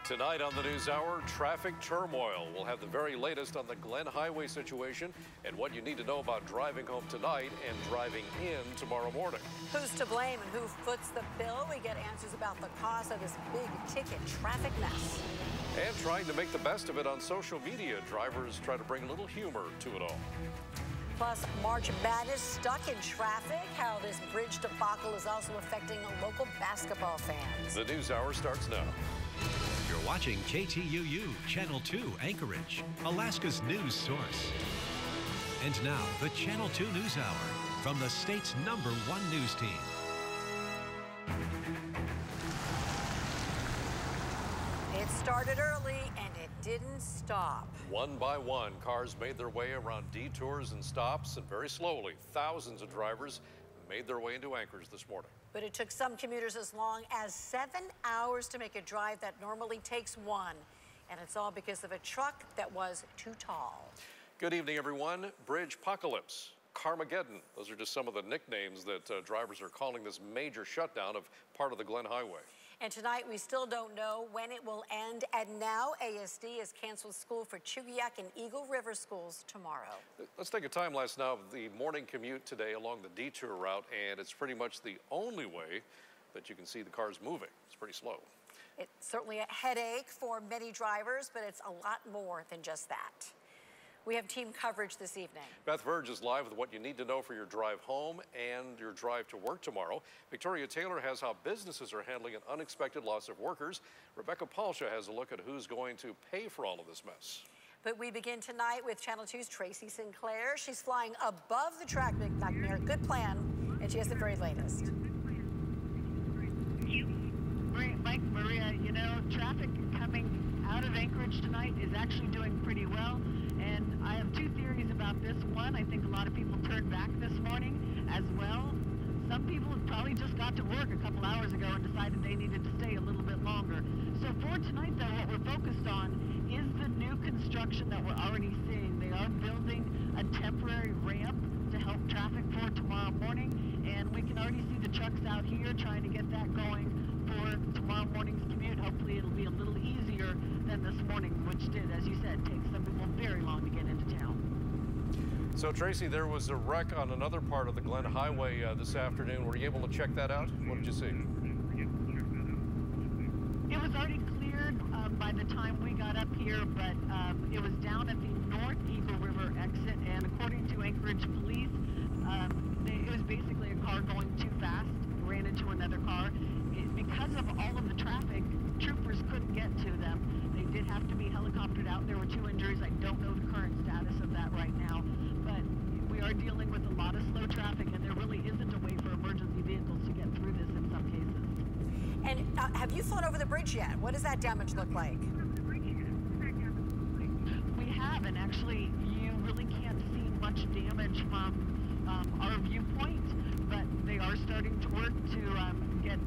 Tonight on the NewsHour, traffic turmoil. We'll have the very latest on the Glen Highway situation and what you need to know about driving home tonight and driving in tomorrow morning. Who's to blame and who foots the bill? We get answers about the cause of this big ticket traffic mess. And trying to make the best of it on social media. Drivers try to bring a little humor to it all. Plus, March Madness stuck in traffic. How this bridge debacle is also affecting local basketball fans. The NewsHour starts now. You're watching KTUU Channel 2 Anchorage, Alaska's news source. And now, the Channel 2 NewsHour from the state's #1 news team. It started early and it didn't stop. One by one, cars made their way around detours and stops, and very slowly, thousands of drivers made their way into Anchorage this morning. But it took some commuters as long as 7 hours to make a drive that normally takes 1. And it's all because of a truck that was too tall. Good evening, everyone. Bridgepocalypse, Carmageddon. Those are just some of the nicknames that drivers are calling this major shutdown of part of the Glen Highway. And tonight, we still don't know when it will end. And now ASD has canceled school for Chugiak and Eagle River schools tomorrow. Let's take a time lapse now of the morning commute today along the detour route, and it's pretty much the only way that you can see the cars moving. It's pretty slow. It's certainly a headache for many drivers, but it's a lot more than just that. We have team coverage this evening. Beth Verge is live with what you need to know for your drive home and your drive to work tomorrow. Victoria Taylor has how businesses are handling an unexpected loss of workers. Rebecca Palsha has a look at who's going to pay for all of this mess. But we begin tonight with Channel 2's Tracy Sinclair. She's flying above the traffic nightmare. Good plan, and she has the very latest. Mike, Maria, you know, traffic coming out of Anchorage tonight is actually doing pretty well. And I have two theories about this. One, I think a lot of people turned back this morning as well. Some people have probably just got to work a couple hours ago and decided they needed to stay a little bit longer. So for tonight, though, what we're focused on is the new construction that we're already seeing. They are building a temporary ramp to help traffic for tomorrow morning. And we can already see the trucks out here trying to get that going for tomorrow morning's commute. Hopefully it'll be a little easier than this morning, which did, as you said, take some people very long to get into town. So, Tracy, there was a wreck on another part of the Glen Highway this afternoon. Were you able to check that out? What did you see? It was already cleared by the time we got up here, but it was down at the North Eagle River exit, and according to Anchorage police, it was basically a car going too fast, ran into another car. Because of all of the traffic, troopers couldn't get to them. They did have to be helicoptered out. There were 2 injuries. I don't know the current status of that right now, but we are dealing with a lot of slow traffic, and there really isn't a way for emergency vehicles to get through this in some cases. And have you flown over the bridge yet? What does that damage look like? We have, and actually, you really can't see much damage from our viewpoint, but they are starting to work to get,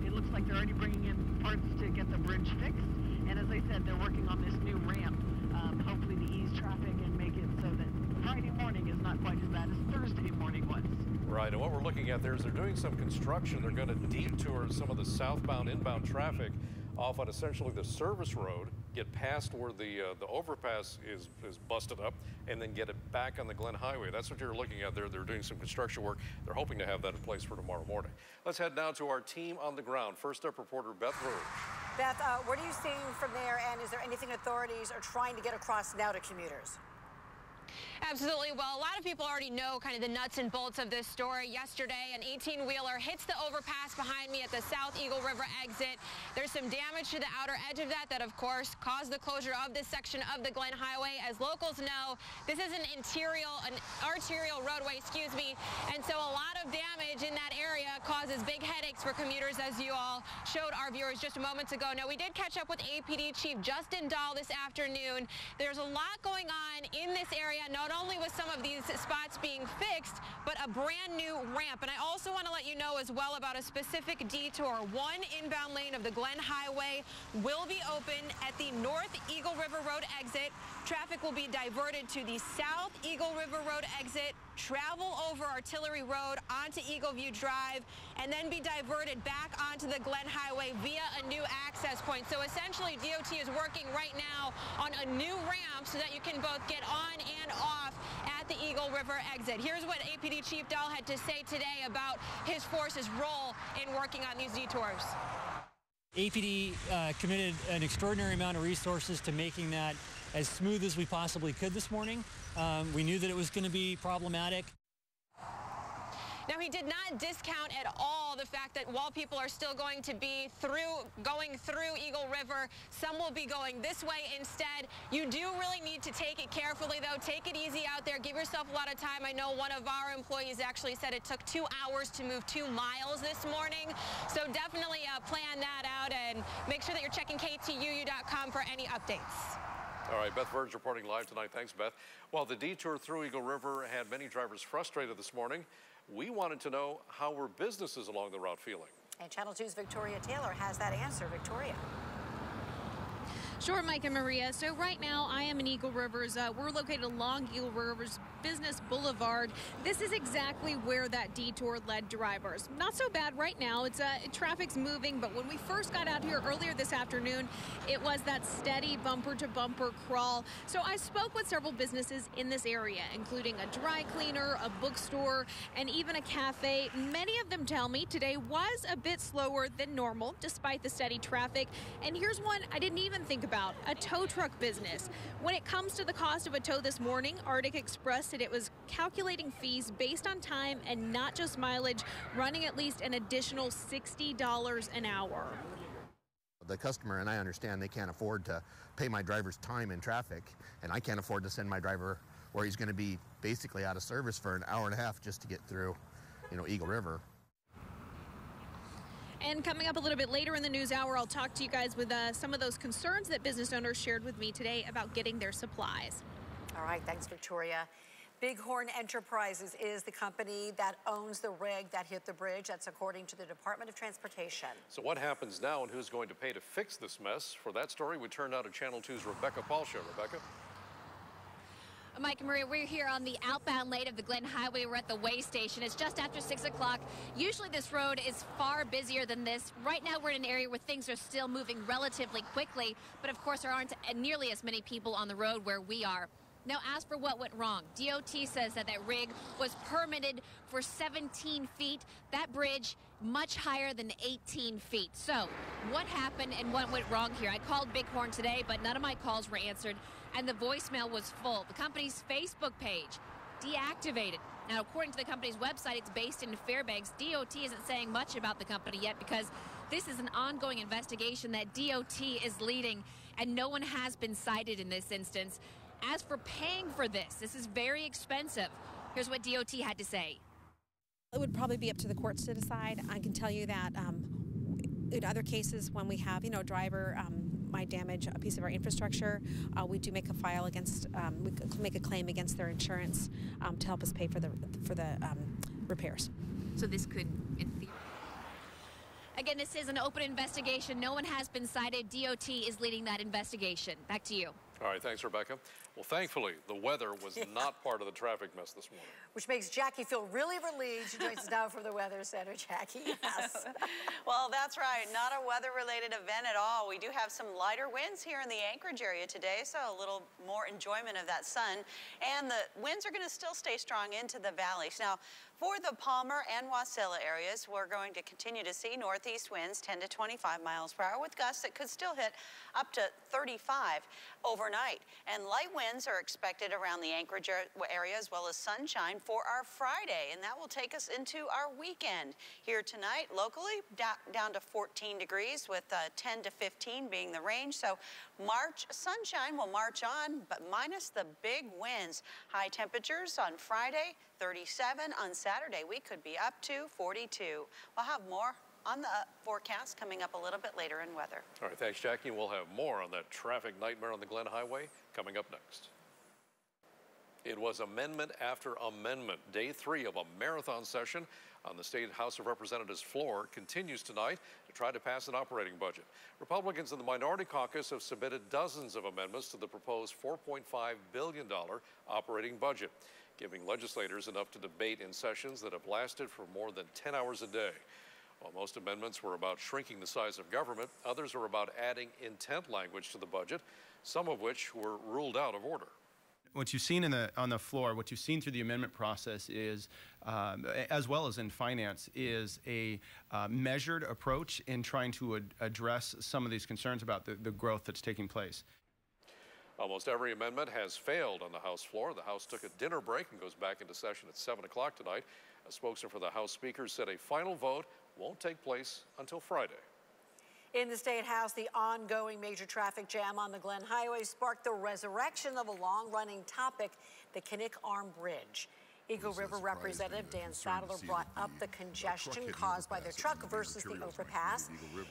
it looks like they're already bringing in parts to get the bridge fixed. And as I said, they're working on this new ramp, hopefully to ease traffic and make it so that Friday morning is not quite as bad as Thursday morning was. Right, and what we're looking at there is they're doing some construction. They're going to detour some of the southbound, inbound traffic off on essentially the service road, get past where the overpass is busted up, and then get it back on the Glen Highway. That's what you're looking at there. They're doing some construction work. They're hoping to have that in place for tomorrow morning. Let's head now to our team on the ground. First up, reporter Beth Verge. Beth, what are you seeing from there, and is there anything authorities are trying to get across now to commuters? Absolutely. Well, a lot of people already know kind of the nuts and bolts of this story. Yesterday, an 18-wheeler hits the overpass behind me at the South Eagle River exit. There's some damage to the outer edge of that of course, caused the closure of this section of the Glen Highway. As locals know, this is an arterial roadway, and so a lot of damage in that area causes big headaches for commuters, as you all showed our viewers just moments ago. Now, we did catch up with APD Chief Justin Dahl this afternoon. There's a lot going on in this area, not only with some of these spots being fixed, but a brand new ramp. And I also want to let you know as well about a specific detour. One inbound lane of the Glen Highway will be open at the North Eagle River Road exit. Traffic will be diverted to the South Eagle River Road exit travel over Artillery Road onto Eagle View Drive, and then be diverted back onto the Glen Highway via a new access point. So essentially, DOT is working right now on a new ramp so that you can both get on and off at the Eagle River exit. Here's what APD Chief Dahl had to say today about his force's role in working on these detours. APD committed an extraordinary amount of resources to making that as smooth as we possibly could this morning. We knew that it was going to be problematic. Now, he did not discount at all the fact that while people are still going to be going through Eagle River, some will be going this way instead. You do really need to take it carefully, though. Take it easy out there. Give yourself a lot of time. I know one of our employees actually said it took 2 hours to move 2 miles this morning. So definitely plan that out and make sure that you're checking KTUU.com for any updates. All right, Beth Verge reporting live tonight. Thanks, Beth. Well, the detour through Eagle River had many drivers frustrated this morning. We wanted to know how were businesses along the route feeling. And Channel 2's Victoria Taylor has that answer. Victoria. Sure, Mike and Maria. So right now I am in Eagle River's. We're located along Eagle River's Business Boulevard. This is exactly where that detour led drivers. Not so bad right now. It's traffic's moving, but when we first got out here earlier this afternoon, it was that steady bumper to bumper crawl. So I spoke with several businesses in this area, including a dry cleaner, a bookstore, and even a cafe. Many of them tell me today was a bit slower than normal despite the steady traffic. And here's one I didn't even think about, a tow truck business. When it comes to the cost of a tow this morning, Arctic Express said it was calculating fees based on time and not just mileage, running at least an additional $60 an hour. The customer, and I understand they can't afford to pay my driver's time in traffic, and I can't afford to send my driver where he's going to be basically out of service for an hour and a half just to get through, Eagle River. And coming up a little bit later in the news hour, I'll talk to you guys with some of those concerns that business owners shared with me today about getting their supplies. All right, thanks, Victoria. Bighorn Enterprises is the company that owns the rig that hit the bridge. That's according to the Department of Transportation. So what happens now and who's going to pay to fix this mess? For that story, we turn now to Channel 2's Rebecca Paulshow. Rebecca? Mike and Maria, we're here on the outbound lane of the Glen Highway. We're at the way station. It's just after 6 o'clock. Usually this road is far busier than this. Right now we're in an area where things are still moving relatively quickly, but of course there aren't nearly as many people on the road where we are. Now, as for what went wrong, DOT says that rig was permitted for 17 feet. That bridge much higher than 18 feet. So what happened and what went wrong here? I called Bighorn today, but none of my calls were answered, and the voicemail was full. The company's Facebook page deactivated. Now, according to the company's website, it's based in Fairbanks. DOT isn't saying much about the company yet because this is an ongoing investigation that DOT is leading, and no one has been cited in this instance. As for paying for this is very expensive. Here's what DOT had to say. It would probably be up to the courts to decide. I can tell you that in other cases, when we have, a driver might damage a piece of our infrastructure, we do make a file against, we make a claim against their insurance to help us pay for the repairs. So this could, in theory. Again, this is an open investigation. No one has been cited. DOT is leading that investigation. Back to you. All right, thanks, Rebecca. Well, thankfully, the weather was not part of the traffic mess this morning. Which makes Jackie feel really relieved. She joins us now from the Weather Center. Jackie, yes. Well, that's right. Not a weather-related event at all. We do have some lighter winds here in the Anchorage area today, so a little more enjoyment of that sun. And the winds are going to still stay strong into the valleys. Now, for the Palmer and Wasilla areas, we're going to continue to see northeast winds 10 to 25 miles per hour with gusts that could still hit up to 35 overnight. And light winds are expected around the Anchorage area as well as sunshine for our Friday, and that will take us into our weekend. Here tonight, locally, down to 14 degrees with 10 to 15 being the range. So March sunshine will march on, but minus the big winds. High temperatures on Friday, 37. On Saturday, we could be up to 42. We'll have more on the forecast coming up a little bit later in weather. All right, thanks, Jackie. We'll have more on that traffic nightmare on the Glen Highway coming up next. It was amendment after amendment. Day 3 of a marathon session on the State House of Representatives floor continues tonight to try to pass an operating budget. Republicans in the Minority Caucus have submitted dozens of amendments to the proposed $4.5 billion operating budget. giving legislators enough to debate in sessions that have lasted for more than 10 hours a day. While most amendments were about shrinking the size of government, others are about adding intent language to the budget, some of which were ruled out of order. What you've seen on the floor, what you've seen through the amendment process is, as well as in finance, is a measured approach in trying to address some of these concerns about the growth that's taking place. Almost every amendment has failed on the House floor. The House took a dinner break and goes back into session at 7 o'clock tonight. A spokesman for the House Speaker said a final vote won't take place until Friday. In the State House, the ongoing major traffic jam on the Glen Highway sparked the resurrection of a long-running topic, the Kinnick Arm Bridge. Eagle River Representative Dan Sadler brought up the congestion caused by the truck versus the overpass.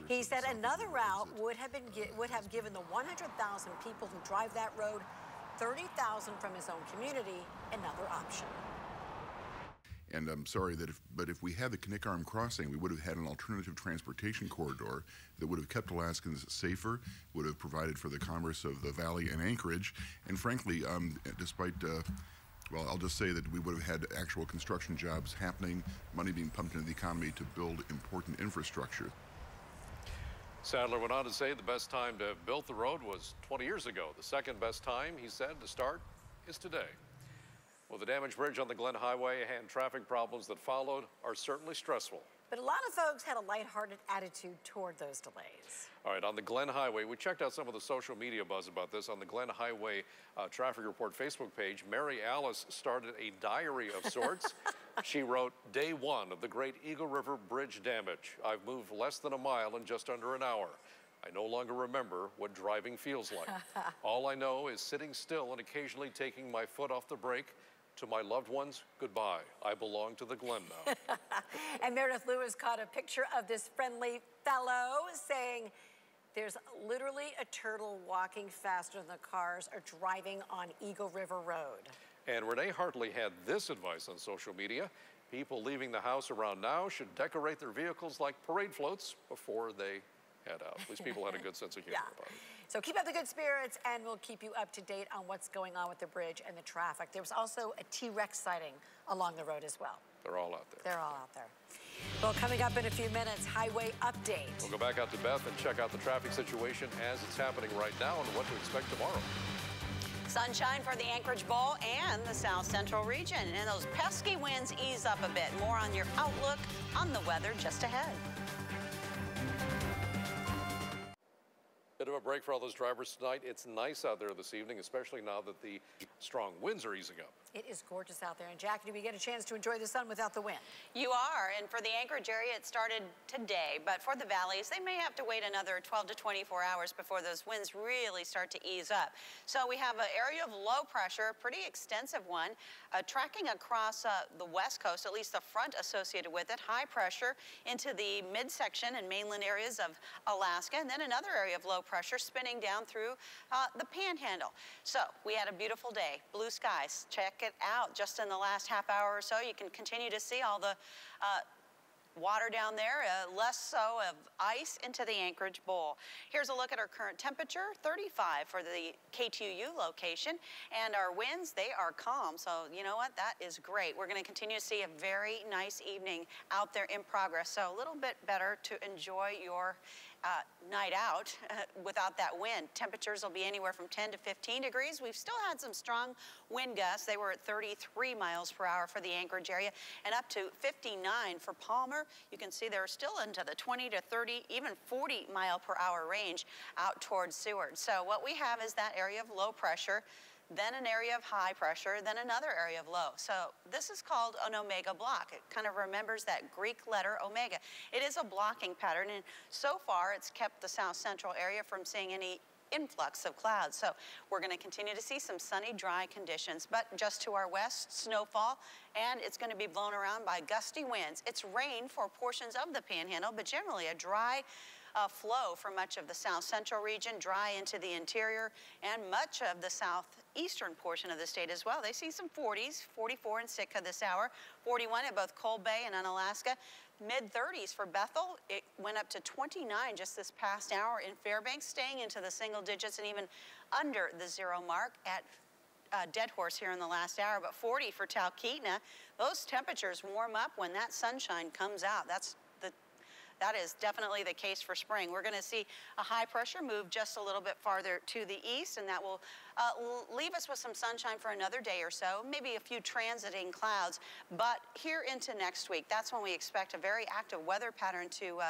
He said another route would have given the 100,000 people who drive that road 30,000 from his own community another option. And I'm sorry that if we had the Kinnick Arm crossing, we would have had an alternative transportation corridor that would have kept Alaskans safer, would have provided for the commerce of the valley and Anchorage, and frankly, despite, well, I'll just say that we would have had actual construction jobs happening, money being pumped into the economy to build important infrastructure. Sadler went on to say the best time to have built the road was 20 years ago. The second best time, he said, to start is today. Well, the damaged bridge on the Glen Highway and traffic problems that followed are certainly stressful. But a lot of folks had a lighthearted attitude toward those delays. All right, on the Glen Highway, we checked out some of the social media buzz about this. On the Glen Highway Traffic Report Facebook page, Mary Alice started a diary of sorts. She wrote, "Day 1 of the Great Eagle River Bridge damage. I've moved less than a mile in just under an hour. I no longer remember what driving feels like. All I know is sitting still and occasionally taking my foot off the brake. To my loved ones, goodbye. I belong to the Glen now." And Meredith Lewis caught a picture of this friendly fellow saying, "There's literally a turtle walking faster than the cars are driving on Eagle River Road." And Renee Hartley had this advice on social media. People leaving the house around now should decorate their vehicles like parade floats before they head out. At least people had a good sense of humor about it. So keep up the good spirits, and we'll keep you up to date on what's going on with the bridge and the traffic. There was also a T-Rex sighting along the road as well. They're all out there. They're all out there. Well, coming up in a few minutes, highway update. We'll go back out to Beth and check out the traffic situation as it's happening right now and what to expect tomorrow. Sunshine for the Anchorage Bowl and the South Central region. And those pesky winds ease up a bit. More on your outlook on the weather just ahead. Bit of a break for all those drivers tonight. It's nice out there this evening, especially now that the strong winds are easing up. It is gorgeous out there. And Jackie, do we get a chance to enjoy the sun without the wind? You are. And for the Anchorage area, it started today. But for the valleys, they may have to wait another 12 to 24 hours before those winds really start to ease up. So we have an area of low pressure, a pretty extensive one, tracking across the west coast, at least the front associated with it, high pressure into the midsection and mainland areas of Alaska, and then another area of low pressure spinning down through the panhandle. So we had a beautiful day, blue skies. Check it out. Just in the last half hour or so, you can continue to see all the water down there, less so of ice into the Anchorage Bowl. Here's a look at our current temperature, 35 for the K2U location, and our winds, they are calm, so you know what, that is great. We're going to continue to see a very nice evening out there in progress, so a little bit better to enjoy your night out without that wind. Temperatures will be anywhere from 10 to 15 degrees. We've still had some strong wind gusts. They were at 33 miles per hour for the Anchorage area and up to 59 for Palmer. You can see they're still into the 20 to 30, even 40 mile per hour range out towards Seward. So what we have is that area of low pressure, then an area of high pressure, then another area of low. So this is called an omega block. It kind of remembers that Greek letter omega. It is a blocking pattern, and so far it's kept the south central area from seeing any influx of clouds. So we're going to continue to see some sunny, dry conditions, but just to our west, snowfall, and it's going to be blown around by gusty winds. It's rain for portions of the panhandle, but generally a dry flow for much of the south central region, dry into the interior, and much of the southeastern portion of the state as well. They see some 40s, 44 in Sitka this hour, 41 at both Cold Bay and Unalaska, mid-30s for Bethel. It went up to 29 just this past hour in Fairbanks, staying into the single digits and even under the zero mark at dead horse here in the last hour, but 40 for Talkeetna. Those temperatures warm up when that sunshine comes out. That is definitely the case for spring. We're going to see a high pressure move just a little bit farther to the east, and that will leave us with some sunshine for another day or so, maybe a few transiting clouds. But here into next week, that's when we expect a very active weather pattern to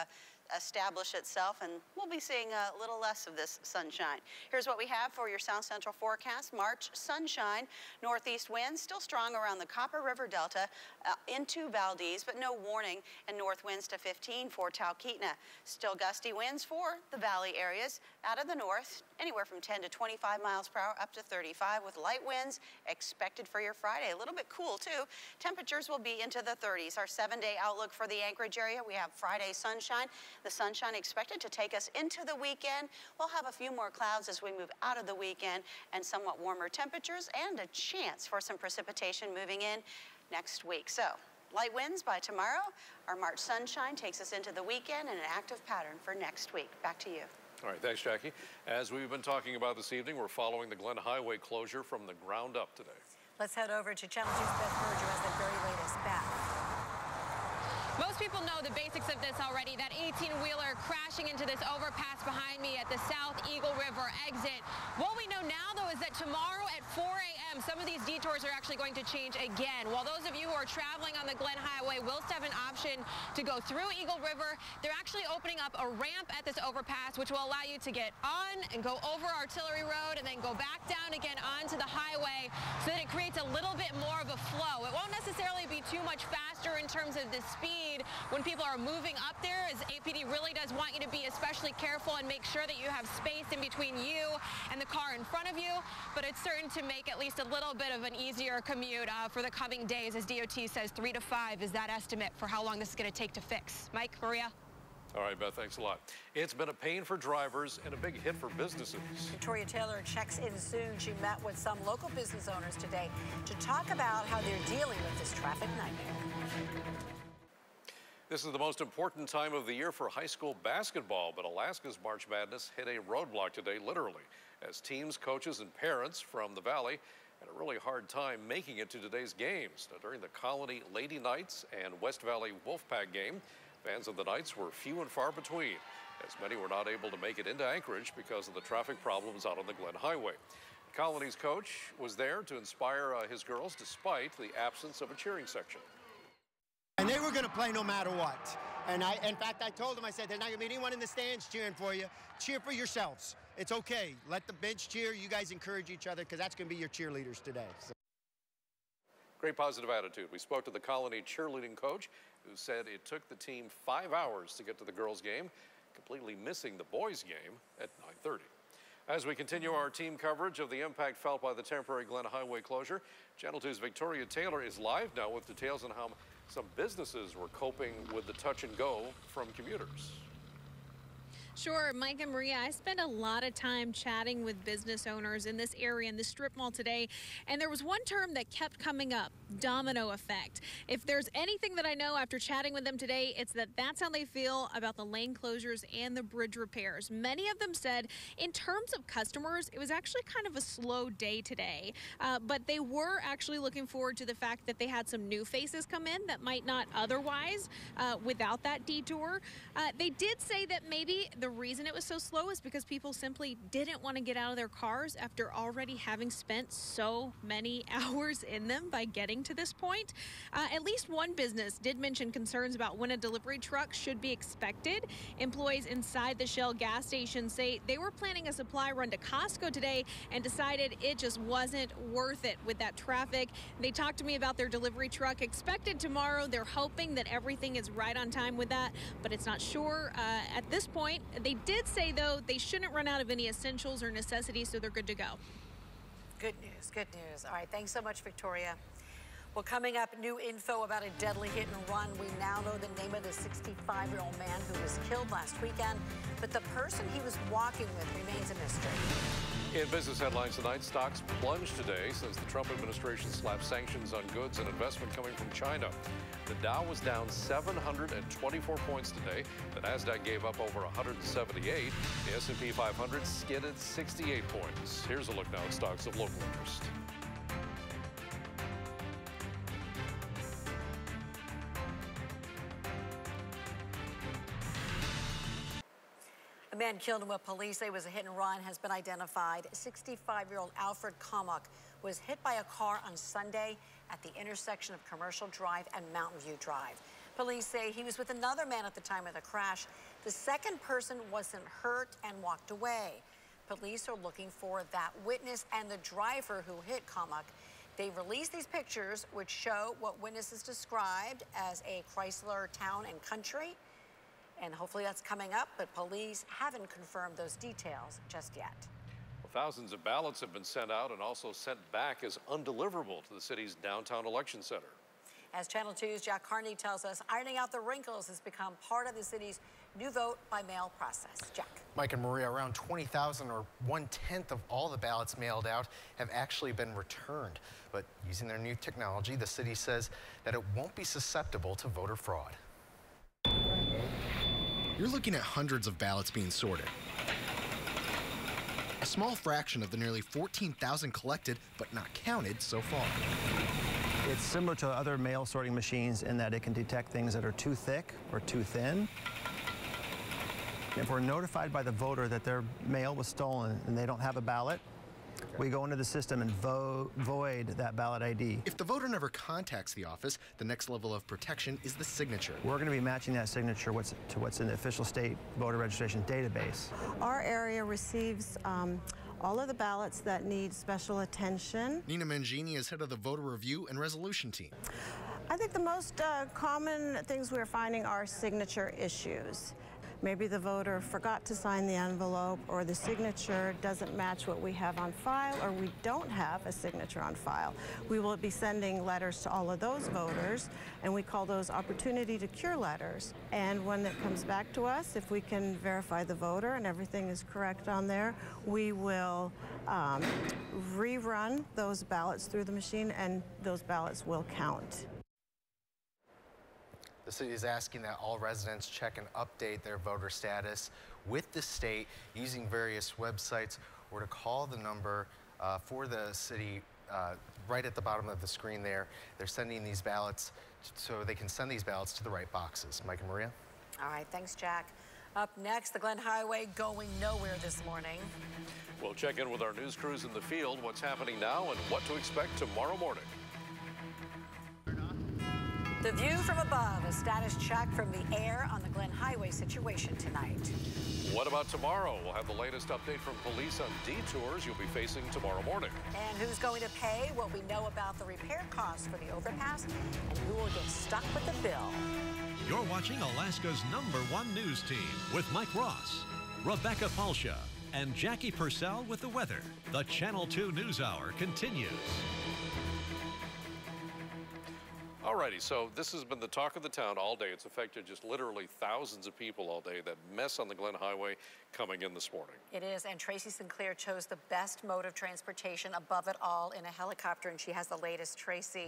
establish itself, and we'll be seeing a little less of this sunshine. Here's what we have for your South Central forecast. March sunshine, northeast winds still strong around the Copper River Delta into Valdez, but no warning, and north winds to 15 for Talkeetna. Still gusty winds for the valley areas out of the north, anywhere from 10 to 25 miles per hour up to 35, with light winds expected for your Friday. A little bit cool too. Temperatures will be into the 30s. Our 7-day outlook for the Anchorage area, we have Friday sunshine. The sunshine expected to take us into the weekend. We'll have a few more clouds as we move out of the weekend, and somewhat warmer temperatures and a chance for some precipitation moving in next week. So light winds by tomorrow. Our March sunshine takes us into the weekend and an active pattern for next week. Back to you. All right, thanks, Jackie. As we've been talking about this evening, we're following the Glen Highway closure from the ground up today. Let's head over to Channel 2's Beth Berger as the very latest. Beth. Most people know the basics of this already, that 18-wheeler crashing into this overpass behind me at the South Eagle River exit. What we know now, though, is that tomorrow at 4 a.m., some of these detours are actually going to change again. While those of you who are traveling on the Glen Highway will still have an option to go through Eagle River, they're actually opening up a ramp at this overpass, which will allow you to get on and go over Artillery Road and then go back down again onto the highway, so that it creates a little bit more of a flow. It won't necessarily be too much faster in terms of the speed when people are moving up there, as APD really does want you to be especially careful and make sure that you have space in between you and the car in front of you. But it's certain to make at least a little bit of an easier commute for the coming days, as DOT says 3 to 5 is that estimate for how long this is going to take to fix. Mike, Maria? All right, Beth, thanks a lot. It's been a pain for drivers and a big hit for businesses. Victoria Taylor checks in soon. She met with some local business owners today to talk about how they're dealing with this traffic nightmare. This is the most important time of the year for high school basketball, but Alaska's March Madness hit a roadblock today, literally, as teams, coaches, and parents from the Valley had a really hard time making it to today's games. Now, during the Colony Lady Knights and West Valley Wolfpack game, fans of the Knights were few and far between, as many were not able to make it into Anchorage because of the traffic problems out on the Glen Highway. Colony's coach was there to inspire his girls despite the absence of a cheering section. And they were going to play no matter what. And in fact, I told them, I said, there's not going to be anyone in the stands cheering for you. Cheer for yourselves. It's okay. Let the bench cheer. You guys encourage each other, because that's going to be your cheerleaders today. So. Great positive attitude. We spoke to the Colony cheerleading coach, who said it took the team 5 hours to get to the girls' game, completely missing the boys' game at 9:30. As we continue our team coverage of the impact felt by the temporary Glen Highway closure, Channel 2's Victoria Taylor is live now with details on how some businesses were coping with the touch and go from commuters. Sure, Mike and Maria, I spent a lot of time chatting with business owners in this area, in the strip mall today, and there was one term that kept coming up: domino effect. If there's anything that I know after chatting with them today, it's that that's how they feel about the lane closures and the bridge repairs. Many of them said in terms of customers, it was actually kind of a slow day today, but they were actually looking forward to the fact that they had some new faces come in that might not otherwise without that detour. They did say that maybe the reason it was so slow is because people simply didn't want to get out of their cars after already having spent so many hours in them by getting to this point. At least one business did mention concerns about when a delivery truck should be expected. Employees inside the Shell gas station say they were planning a supply run to Costco today and decided it just wasn't worth it with that traffic. They talked to me about their delivery truck expected tomorrow. They're hoping that everything is right on time with that, but it's not sure at this point. They did say, though, they shouldn't run out of any essentials or necessities, so they're good to go. Good news, good news. All right, thanks so much, Victoria. Well, coming up, new info about a deadly hit and run. We now know the name of the 65-year-old man who was killed last weekend, but the person he was walking with remains a mystery. In business headlines tonight, stocks plunged today since the Trump administration slapped sanctions on goods and investment coming from China. The Dow was down 724 points today. The NASDAQ gave up over 178. The S&P 500 skidded 68 points. Here's a look now at stocks of local interest. man killed in what police say was a hit and run has been identified. 65-year-old Alfred Comock was hit by a car on Sunday at the intersection of Commercial Drive and Mountain View Drive. Police say he was with another man at the time of the crash. The second person wasn't hurt and walked away. Police are looking for that witness and the driver who hit Comock. They released these pictures, which show what witnesses described as a Chrysler Town and Country. And hopefully that's coming up, but police haven't confirmed those details just yet. Well, thousands of ballots have been sent out and also sent back as undeliverable to the city's downtown election center. As Channel 2's Jack Carney tells us, ironing out the wrinkles has become part of the city's new vote by mail process. Jack. Mike and Maria, around 20,000 or 1/10 of all the ballots mailed out have actually been returned. But using their new technology, the city says that it won't be susceptible to voter fraud. You're looking at hundreds of ballots being sorted. A small fraction of the nearly 14,000 collected but not counted so far. It's similar to other mail sorting machines in that it can detect things that are too thick or too thin. If we're notified by the voter that their mail was stolen and they don't have a ballot, we go into the system and void that ballot ID. If the voter never contacts the office, the next level of protection is the signature. We're going to be matching that signature to what's in the official state voter registration database. Our area receives all of the ballots that need special attention. Nina Mangini is head of the voter review and resolution team. I think the most common things we're finding are signature issues. Maybe the voter forgot to sign the envelope, or the signature doesn't match what we have on file, or we don't have a signature on file. We will be sending letters to all of those voters, and we call those opportunity to cure letters. And when it comes back to us, if we can verify the voter and everything is correct on there, we will rerun those ballots through the machine, and those ballots will count. The city is asking that all residents check and update their voter status with the state using various websites, or to call the number for the city right at the bottom of the screen there. They're sending these ballots so they can send these ballots to the right boxes. Mike and Maria? All right, thanks, Jack. Up next, the Glen Highway going nowhere this morning. We'll check in with our news crews in the field, what's happening now and what to expect tomorrow morning. The view from above, a status check from the air on the Glen Highway situation tonight. What about tomorrow? We'll have the latest update from police on detours you'll be facing tomorrow morning. And who's going to pay? What we know about the repair costs for the overpass, and who will get stuck with the bill. You're watching Alaska's #1 news team with Mike Ross, Rebecca Falsha, and Jackie Purcell with the weather. The Channel 2 News Hour continues. Alrighty, so this has been the talk of the town all day. It's affected just literally thousands of people all day. That mess on the Glen Highway coming in this morning. It is, and Tracy Sinclair chose the best mode of transportation above it all in a helicopter, and she has the latest. Tracy.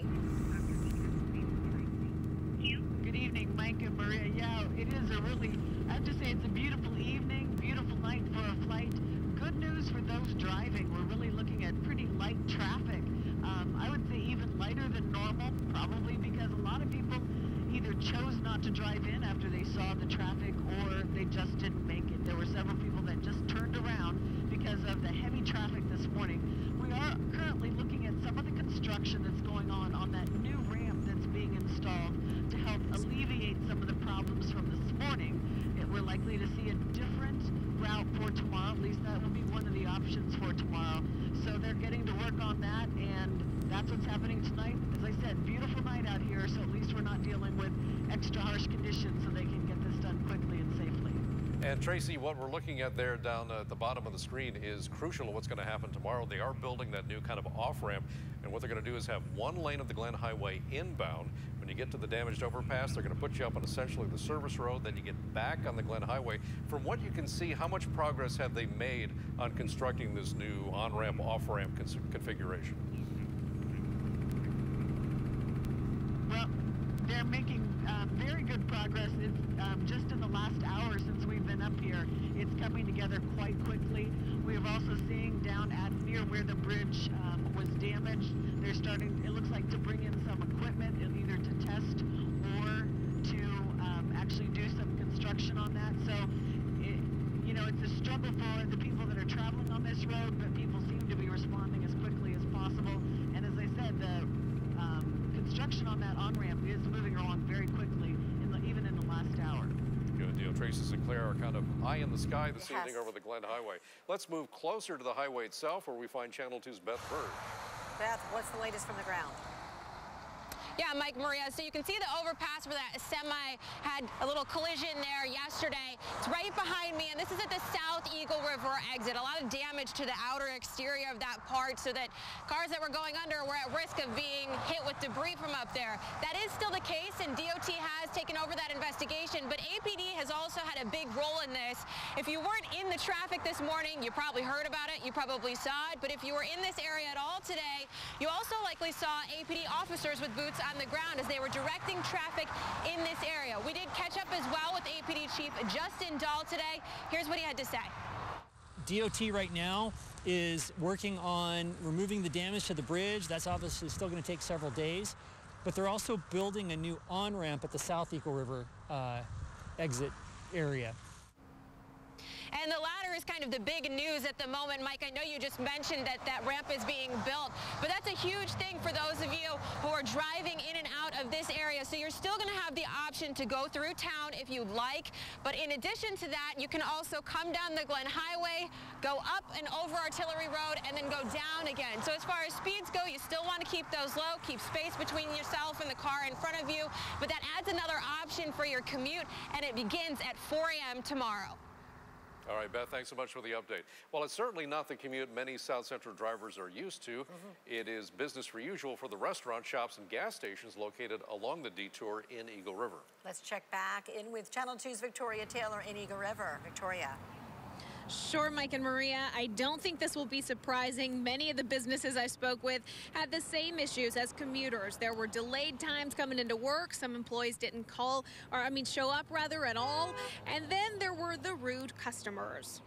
Good evening, Mike and Maria. Yeah, it is I have to say it's a beautiful evening, beautiful night for a flight. Good news for those driving. We're really looking at pretty light traffic. I would say even lighter than normal, probably because a lot of people either chose not to drive in after they saw the traffic, or they just didn't make it. There were several people that just turned around because of the heavy traffic this morning. We are currently looking at some of the construction that's going on that new ramp that's being installed to help alleviate some of the problems from this morning. We're likely to see a different route for tomorrow. At least that will be one of the options for tomorrow. So they're getting to work on that, and that's what's happening tonight. As I said, beautiful night out here, so at least we're not dealing with extra harsh conditions, so they can get this done quickly and safely. And Tracy, what we're looking at there down at the bottom of the screen is crucial to what's going to happen tomorrow. They are building that new kind of off-ramp, and what they're going to do is have one lane of the Glen Highway inbound. When you get to the damaged overpass, they're going to put you up on essentially the service road, then you get back on the Glen Highway. From what you can see, how much progress have they made on constructing this new on-ramp, off-ramp configuration? Well, they're making very good progress. It's just in the last hour since we've been up here, it's coming together quite quickly. We are also seeing down at near where the bridge was damaged, they're starting, it looks like, to bring in some equipment, either to test or to actually do some construction on that. So, you know, it's a struggle for the people that are traveling on this road, but people seem to be responding as quickly as possible. And as I said, the construction on that on-ramp is moving along very quickly, even in the last hour. Good deal. Tracy Sinclair are kind of eye in the sky this evening over the Glen Highway. Let's move closer to the highway itself, where we find Channel 2's Beth Bird. Beth, what's the latest from the ground? Yeah, Mike, Maria, so you can see the overpass where that semi had a little collision there yesterday. It's right behind me, and this is at the South Eagle River exit. A lot of damage to the outer exterior of that part, so that cars that were going under were at risk of being hit with debris from up there. That is still the case, and DOT has taken over that investigation, but APD has also had a big role in this. If you weren't in the traffic this morning, you probably heard about it, you probably saw it, but if you were in this area at all today, you also likely saw APD officers with boots on the ground as they were directing traffic in this area. We did catch up as well with APD Chief Justin Dahl today. Here's what he had to say. DOT right now is working on removing the damage to the bridge. That's obviously still going to take several days, but they're also building a new on-ramp at the South Eagle River exit area. And the latter is kind of the big news at the moment. Mike, I know you just mentioned that that ramp is being built, but that's a huge thing for those of you who are driving in and out of this area. So you're still going to have the option to go through town if you'd like. But in addition to that, you can also come down the Glen Highway, go up and over Artillery Road, and then go down again. So as far as speeds go, you still want to keep those low, keep space between yourself and the car in front of you. But that adds another option for your commute, and it begins at 4 a.m. tomorrow. All right, Beth, thanks so much for the update. Well, it's certainly not the commute many South Central drivers are used to. It is business for usual for the restaurant, shops, and gas stations located along the detour in Eagle River. Let's check back in with Channel 2's Victoria Taylor in Eagle River. Victoria. Sure, Mike and Maria. I don't think this will be surprising. Many of the businesses I spoke with had the same issues as commuters. There were delayed times coming into work. Some employees didn't show up at all. And then there were the rude customers.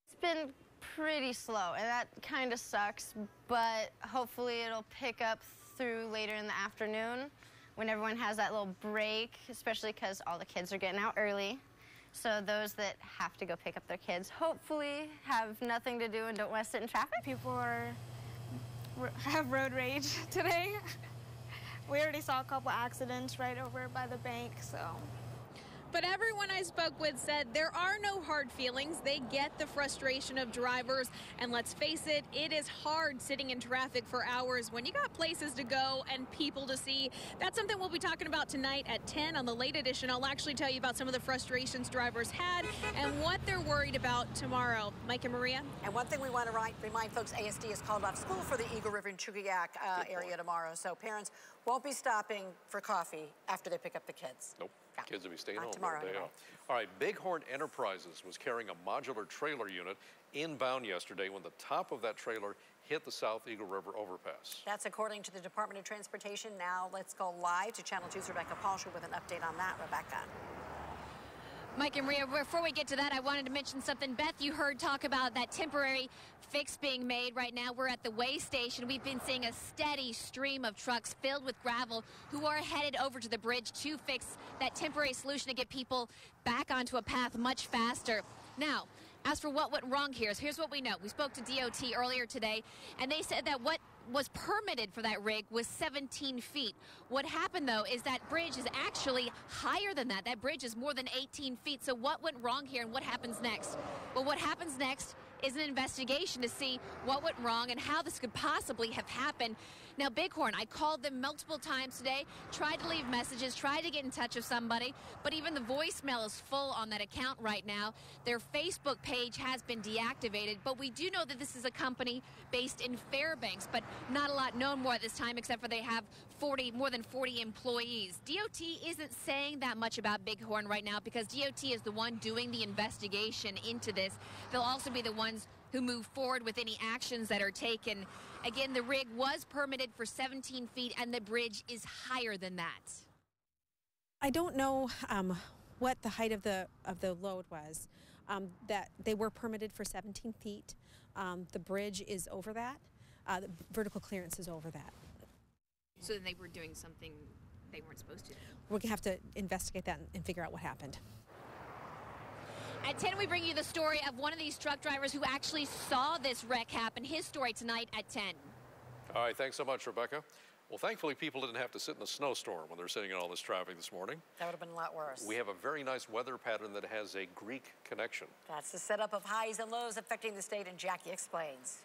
It's been pretty slow, and that kind of sucks, but hopefully it'll pick up through later in the afternoon when everyone has that little break, especially because all the kids are getting out early. So those that have to go pick up their kids hopefully have nothing to do and don't want to sit in traffic. People have road rage today. We already saw a couple accidents right over by the bank, so. But everyone I spoke with said there are no hard feelings. They get the frustration of drivers. And let's face it, it is hard sitting in traffic for hours when you got places to go and people to see. That's something we'll be talking about tonight at 10 on the late edition. I'll actually tell you about some of the frustrations drivers had and what they're worried about tomorrow. Mike and Maria? And one thing we want to remind folks, ASD has called off school for the Eagle River and Chugayak area tomorrow. So parents won't be stopping for coffee after they pick up the kids. Nope. Kids will be staying home tomorrow, day off. All right, Bighorn Enterprises was carrying a modular trailer unit inbound yesterday when the top of that trailer hit the South Eagle River overpass. That's according to the Department of Transportation. Now let's go live to Channel 2's Rebecca Palsher with an update on that. Rebecca. Mike and Maria, before we get to that, I wanted to mention something. Beth, you heard talk about that temporary fix being made. Right now, we're at the way station. We've been seeing a steady stream of trucks filled with gravel who are headed over to the bridge to fix that temporary solution to get people back onto a path much faster. Now, as for what went wrong here's what we know. We spoke to DOT earlier today, and they said that what was permitted for that rig was 17 feet. What happened, though, is that bridge is actually higher than that. That bridge is more than 18 feet. So what went wrong here and what happens next? Well, what happens next is an investigation to see what went wrong and how this could possibly have happened. Now, Bighorn, I called them multiple times today, tried to leave messages, tried to get in touch with somebody, but even the voicemail is full on that account right now. Their Facebook page has been deactivated, but we do know that this is a company based in Fairbanks, but not a lot known more at this time except for they have more than 40 employees. DOT isn't saying that much about Bighorn right now because DOT is the one doing the investigation into this. They'll also be the ones who move forward with any actions that are taken. Again, the rig was permitted for 17 feet and the bridge is higher than that. I don't know what the height of the load was. That they were permitted for 17 feet. The bridge is over that. The vertical clearance is over that. So then they were doing something they weren't supposed to do. We're going to have to investigate that and figure out what happened. At 10, we bring you the story of one of these truck drivers who actually saw this wreck happen. His story tonight at 10. All right, thanks so much, Rebecca. Well, thankfully, people didn't have to sit in a snowstorm when they're sitting in all this traffic this morning. That would have been a lot worse. We have a very nice weather pattern that has a Greek connection. That's the setup of highs and lows affecting the state, and Jackie explains.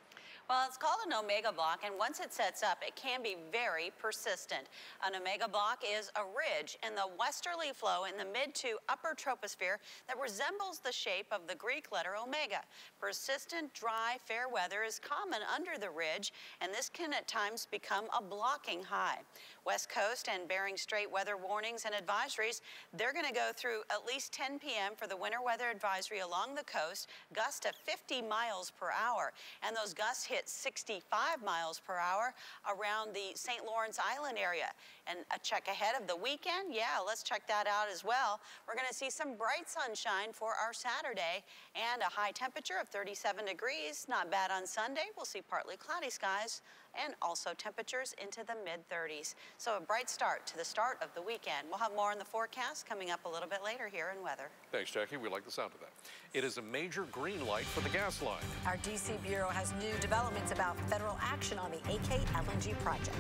Well, it's called an omega block, and once it sets up, it can be very persistent. An omega block is a ridge in the westerly flow in the mid to upper troposphere that resembles the shape of the Greek letter omega. Persistent, dry, fair weather is common under the ridge, and this can at times become a blocking high. West Coast and Bering Strait weather warnings and advisories, they're going to go through at least 10 p.m. for the winter weather advisory along the coast, gusts to 50 miles per hour, and those gusts hit 65 miles per hour around the St. Lawrence Island area. And a check ahead of the weekend, yeah, let's check that out as well. We're going to see some bright sunshine for our Saturday and a high temperature of 37 degrees. Not bad on Sunday. We'll see partly cloudy skies and also temperatures into the mid-30s. So a bright start to the start of the weekend. We'll have more on the forecast coming up a little bit later here in weather. Thanks, Jackie. We like the sound of that. It is a major green light for the gas line. Our D.C. Bureau has new developments about federal action on the AK LNG project.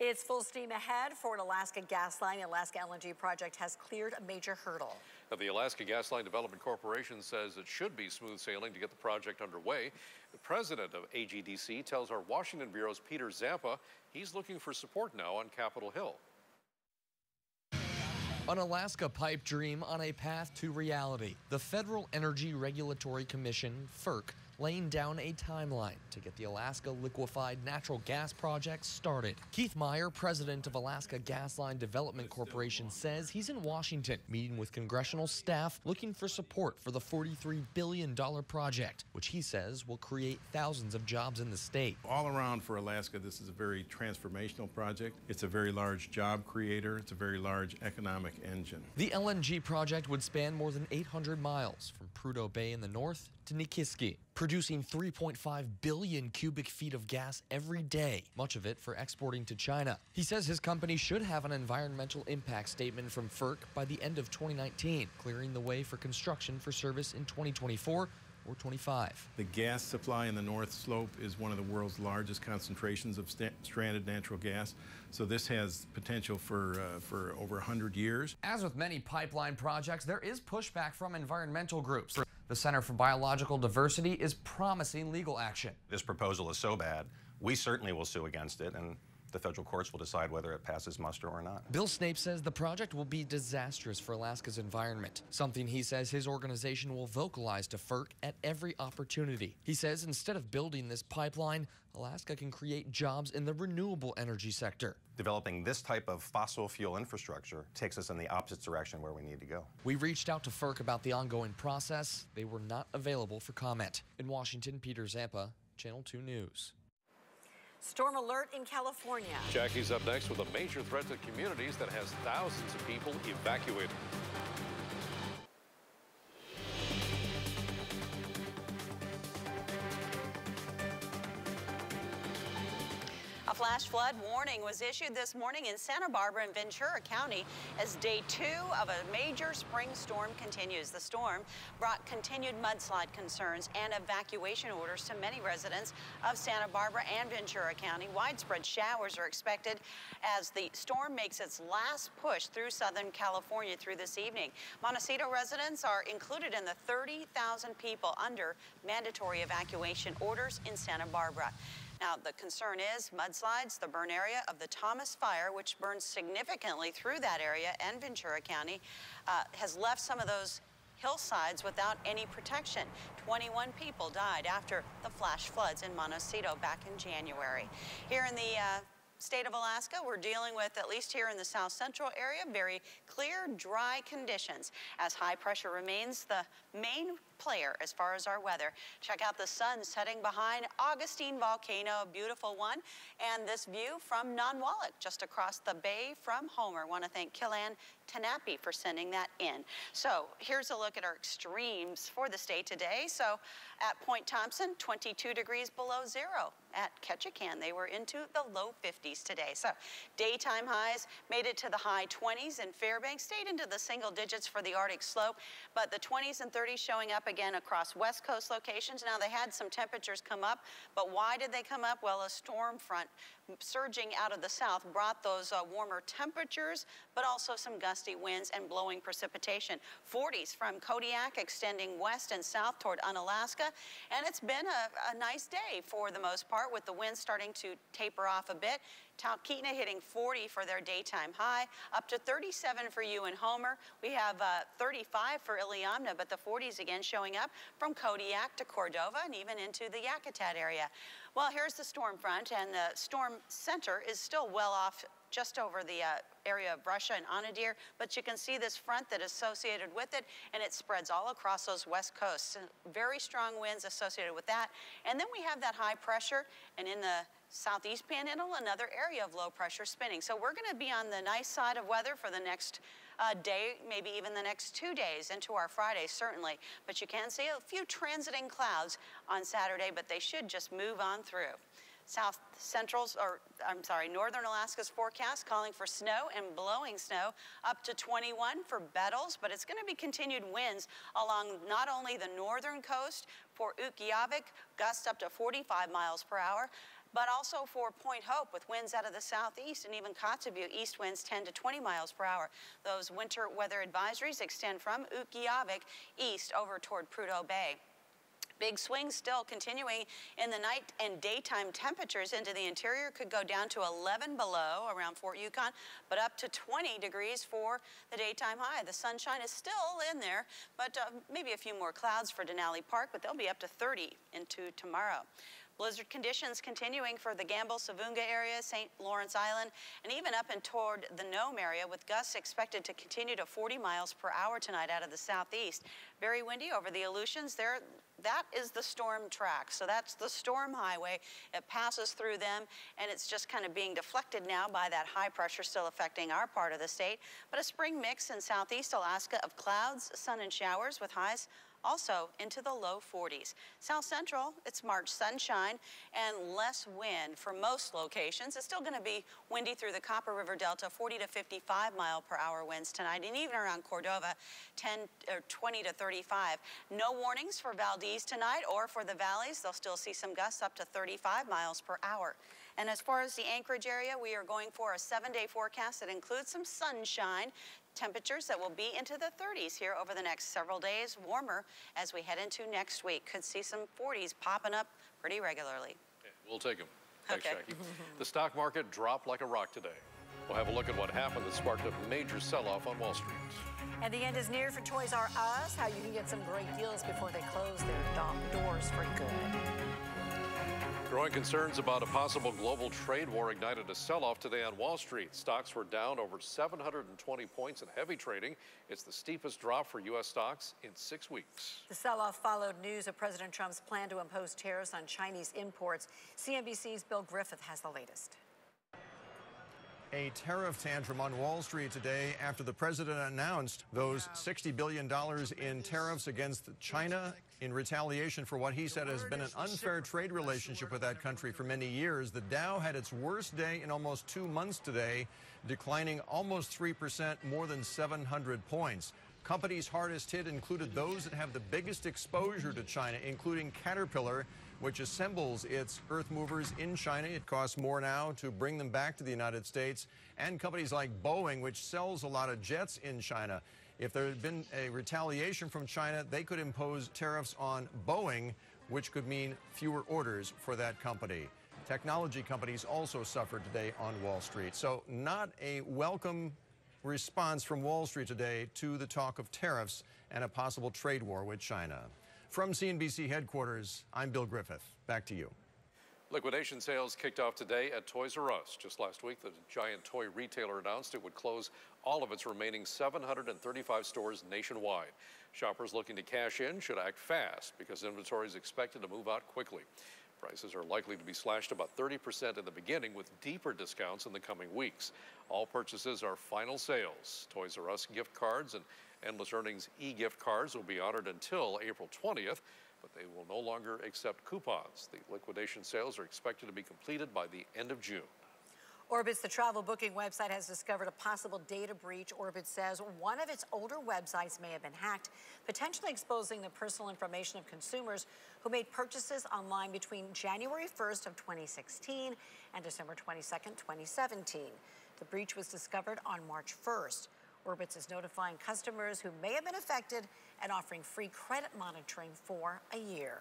It's full steam ahead for an Alaska gas line. The Alaska LNG project has cleared a major hurdle. Now, the Alaska Gas Line Development Corporation says it should be smooth sailing to get the project underway. The president of AGDC tells our Washington Bureau's Peter Zampa he's looking for support now on Capitol Hill. An Alaska pipe dream on a path to reality. The Federal Energy Regulatory Commission, FERC, laying down a timeline to get the Alaska Liquefied Natural Gas project started. Keith Meyer, president of Alaska Gas Line Development Corporation, says he's in Washington meeting with congressional staff looking for support for the $43 billion project, which he says will create thousands of jobs in the state. All around for Alaska, this is a very transformational project. It's a very large job creator. It's a very large economic engine. The LNG project would span more than 800 miles from Prudhoe Bay in the north to Nikiski, producing 3.5 billion cubic feet of gas every day, much of it for exporting to China. He says his company should have an environmental impact statement from FERC by the end of 2019, clearing the way for construction for service in 2024 or 25. The gas supply in the North Slope is one of the world's largest concentrations of stranded natural gas, so this has potential for over 100 years. As with many pipeline projects, there is pushback from environmental groups. The Center for Biological Diversity is promising legal action. This proposal is so bad, we certainly will sue against it, and the federal courts will decide whether it passes muster or not. Bill Snape says the project will be disastrous for Alaska's environment, something he says his organization will vocalize to FERC at every opportunity. He says instead of building this pipeline, Alaska can create jobs in the renewable energy sector. Developing this type of fossil fuel infrastructure takes us in the opposite direction where we need to go. We reached out to FERC about the ongoing process. They were not available for comment. In Washington, Peter Zampa, Channel 2 News. Storm alert in California. Jackie's up next with a major threat to communities that has thousands of people evacuated. A flash flood warning was issued this morning in Santa Barbara and Ventura County as day 2 of a major spring storm continues. The storm brought continued mudslide concerns and evacuation orders to many residents of Santa Barbara and Ventura County. Widespread showers are expected as the storm makes its last push through Southern California through this evening. Montecito residents are included in the 30,000 people under mandatory evacuation orders in Santa Barbara. Now, the concern is mudslides, the burn area of the Thomas Fire, which burns significantly through that area and Ventura County, has left some of those hillsides without any protection. 21 people died after the flash floods in Montecito back in January. Here in the state of Alaska, we're dealing with, at least here in the south central area, very clear, dry conditions. As high pressure remains the main player as far as our weather. Check out the sun setting behind Augustine Volcano, a beautiful one, and this view from Nonwallet, just across the bay from Homer. Want to thank Killan Tanapi for sending that in. So here's a look at our extremes for the state today. So at Point Thompson, 22 degrees below zero. At Ketchikan, they were into the low 50s today. So daytime highs made it to the high 20s, and Fairbanks stayed into the single digits for the Arctic slope, but the 20s and 30s showing up again across West Coast locations. Now, they had some temperatures come up, but why did they come up? Well, a storm front surging out of the south brought those warmer temperatures, but also some gusty winds and blowing precipitation. 40s from Kodiak extending west and south toward Unalaska, and it's been a nice day for the most part, with the winds starting to taper off a bit. Talkeetna hitting 40 for their daytime high, up to 37 for you in Homer. We have 35 for Iliamna, but the 40s again showing up from Kodiak to Cordova and even into the Yakutat area. Well, here's the storm front, and the storm center is still well off just over the area of Russia and Anadir, but you can see this front that is associated with it, and it spreads all across those west coasts. Very strong winds associated with that. And then we have that high pressure, and in the southeast panhandle, another area of low pressure spinning. So we're going to be on the nice side of weather for the next day, maybe even the next 2 days into our Friday, certainly. But you can see a few transiting clouds on Saturday, but they should just move on through. South Central's, or I'm sorry, Northern Alaska's forecast calling for snow and blowing snow up to 21 for Bettles, but it's going to be continued winds along not only the northern coast for Utqiagvik, gusts up to 45 miles per hour, but also for Point Hope with winds out of the southeast, and even Kotzebue, east winds 10 to 20 miles per hour. Those winter weather advisories extend from Utqiagvik east over toward Prudhoe Bay. Big swings still continuing in the night, and daytime temperatures into the interior could go down to 11 below around Fort Yukon, but up to 20 degrees for the daytime high. The sunshine is still in there, but maybe a few more clouds for Denali Park, but they'll be up to 30 into tomorrow. Blizzard conditions continuing for the Gamble-Savunga area, St. Lawrence Island, and even up and toward the Nome area, with gusts expected to continue to 40 miles per hour tonight out of the southeast. Very windy over the Aleutians there. That is the storm track. So that's the storm highway. It passes through them, and it's just kind of being deflected now by that high pressure still affecting our part of the state. But a spring mix in southeast Alaska of clouds, sun, and showers with highs also into the low 40s. South Central, it's March sunshine and less wind for most locations. It's still going to be windy through the Copper River Delta, 40 to 55 mile per hour winds tonight, and even around Cordova, 20 to 35. No warnings for Valdez tonight or for the valleys. They'll still see some gusts up to 35 miles per hour. And as far as the Anchorage area, we are going for a 7-day forecast that includes some sunshine. Temperatures that will be into the 30s here over the next several days, warmer as we head into next week. Could see some 40s popping up pretty regularly. Yeah, we'll take them. Thanks, Okay. Jackie. The stock market dropped like a rock today. We'll have a look at what happened that sparked a major sell-off on Wall Street. And the end is near for Toys R Us, how you can get some great deals before they close their doors for good. Growing concerns about a possible global trade war ignited a sell-off today on Wall Street. Stocks were down over 720 points in heavy trading. It's the steepest drop for U.S. stocks in 6 weeks. The sell-off followed news of President Trump's plan to impose tariffs on Chinese imports. CNBC's Bill Griffith has the latest. A tariff tantrum on Wall Street today after the president announced those $60 billion in tariffs against China in retaliation for what he said has been an unfair trade relationship with that country for many years. The Dow had its worst day in almost 2 months today, declining almost 3%, more than 700 points. Companies hardest hit included those that have the biggest exposure to China, including Caterpillar, which assembles its earth movers in China. It costs more now to bring them back to the United States. And companies like Boeing, which sells a lot of jets in China. If there had been a retaliation from China, they could impose tariffs on Boeing, which could mean fewer orders for that company. Technology companies also suffered today on Wall Street. So not a welcome response from Wall Street today to the talk of tariffs and a possible trade war with China. From CNBC headquarters, I'm Bill Griffith. Back to you. Liquidation sales kicked off today at Toys R Us. Just last week, the giant toy retailer announced it would close all of its remaining 735 stores nationwide. Shoppers looking to cash in should act fast because inventory is expected to move out quickly. Prices are likely to be slashed about 30% in the beginning, with deeper discounts in the coming weeks. All purchases are final sales. Toys R Us gift cards and Endless Earnings e-gift cards will be honored until April 20th. But they will no longer accept coupons. The liquidation sales are expected to be completed by the end of June. Orbitz, the travel booking website, has discovered a possible data breach. Orbitz says one of its older websites may have been hacked, potentially exposing the personal information of consumers who made purchases online between January 1st of 2016 and December 22nd, 2017. The breach was discovered on March 1st. Orbitz is notifying customers who may have been affected and offering free credit monitoring for a year.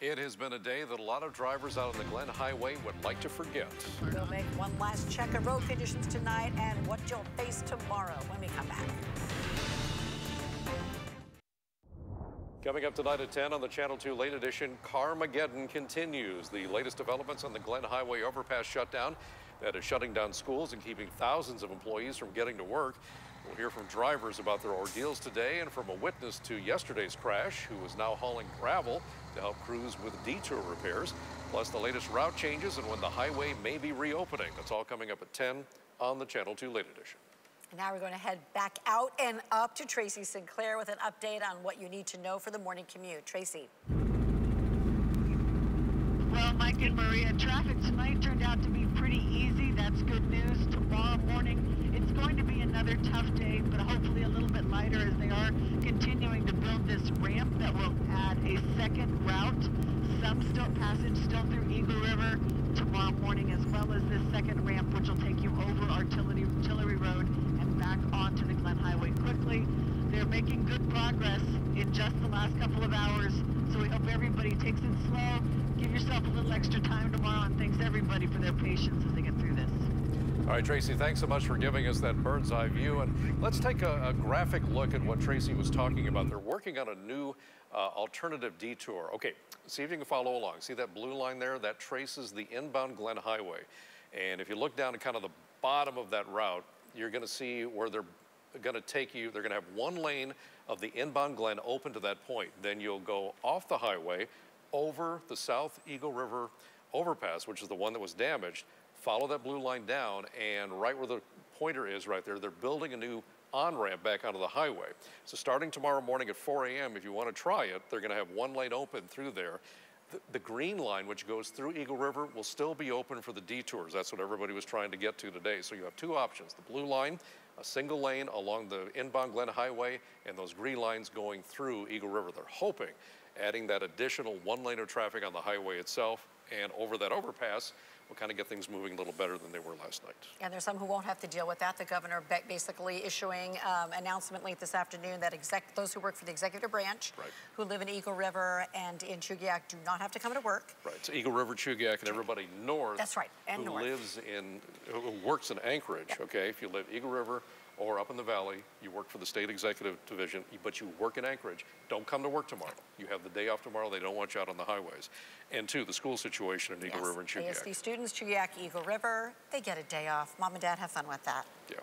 It has been a day that a lot of drivers out on the Glen Highway would like to forget. We'll make one last check of road conditions tonight and what you'll face tomorrow when we come back. Coming up tonight at 10 on the Channel 2 Late Edition, Carmageddon continues. The latest developments on the Glen Highway overpass shutdown that is shutting down schools and keeping thousands of employees from getting to work. We'll hear from drivers about their ordeals today and from a witness to yesterday's crash who is now hauling gravel to help crews with detour repairs, plus the latest route changes and when the highway may be reopening. That's all coming up at 10 on the Channel 2 Late Edition. And now we're going to head back out and up to Tracy Sinclair with an update on what you need to know for the morning commute. Tracy. Well, Mike and Maria, traffic tonight turned out to be pretty easy. That's good news. Tomorrow morning, it's going to be another tough day, but hopefully a little bit lighter as they are continuing to build this ramp that will add a second route. Some passage still through Eagle River tomorrow morning, as well as this second ramp, which will take you over Artillery Road and back onto the Glen Highway quickly. They're making good progress in just the last couple of hours, so we hope everybody takes it slow. Give yourself a little extra time tomorrow, and thanks everybody for their patience as they get through this. All right, Tracy, thanks so much for giving us that bird's eye view. And let's take a graphic look at what Tracy was talking about. They're working on a new alternative detour. Okay, see if you can follow along. See that blue line there? That traces the inbound Glen Highway. And if you look down at kind of the bottom of that route, you're going to see where they're going to take you. They're going to have one lane of the inbound Glen open to that point. Then you'll go off the highway over the South Eagle River overpass, which is the one that was damaged. Follow that blue line down, and right where the pointer is right there, they're building a new on-ramp back onto the highway. So starting tomorrow morning at 4 a.m., if you want to try it, they're going to have one lane open through there. The green line, which goes through Eagle River, will still be open for the detours. That's what everybody was trying to get to today. So you have two options: the blue line, a single lane along the inbound Glen Highway, and those green lines going through Eagle River. They're hoping adding that additional one lane of traffic on the highway itself and over that overpass will kind of get things moving a little better than they were last night. And there's some who won't have to deal with that. The governor basically issuing announcement late this afternoon that those who work for the executive branch, who live in Eagle River and in Chugiak, do not have to come to work. Right, so Eagle River, Chugiak, and everybody north. That's right, and who north. Who works in Anchorage, okay? If you live Eagle River or up in the valley, you work for the state executive division, but you work in Anchorage, don't come to work tomorrow. You have the day off tomorrow. They don't want you out on the highways. And two, the school situation in Eagle River and Chugiak. ASD students, Chugiak, Eagle River, they get a day off. Mom and Dad, have fun with that. Yeah.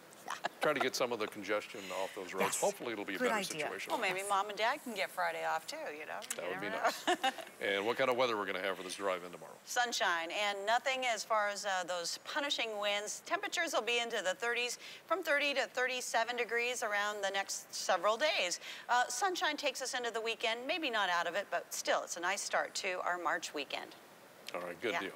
Try to get some of the congestion off those roads. Yes. Hopefully it'll be a Good better idea. situation. Well, maybe Mom and Dad can get Friday off too, you know. That would be nice. And what kind of weather we're going to have for this drive-in tomorrow? Sunshine and nothing as far as those punishing winds. Temperatures will be into the 30s, from 30 to 37 degrees around the next several days. Sunshine takes us into the weekend, maybe not out of it, but still, it's a nice start to our March weekend. All right, good deal.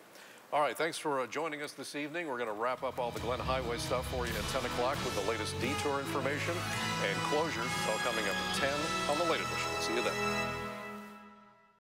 All right, thanks for joining us this evening. We're going to wrap up all the Glen Highway stuff for you at 10 o'clock with the latest detour information and closures. It's all coming up at 10 on the Late Edition. See you then.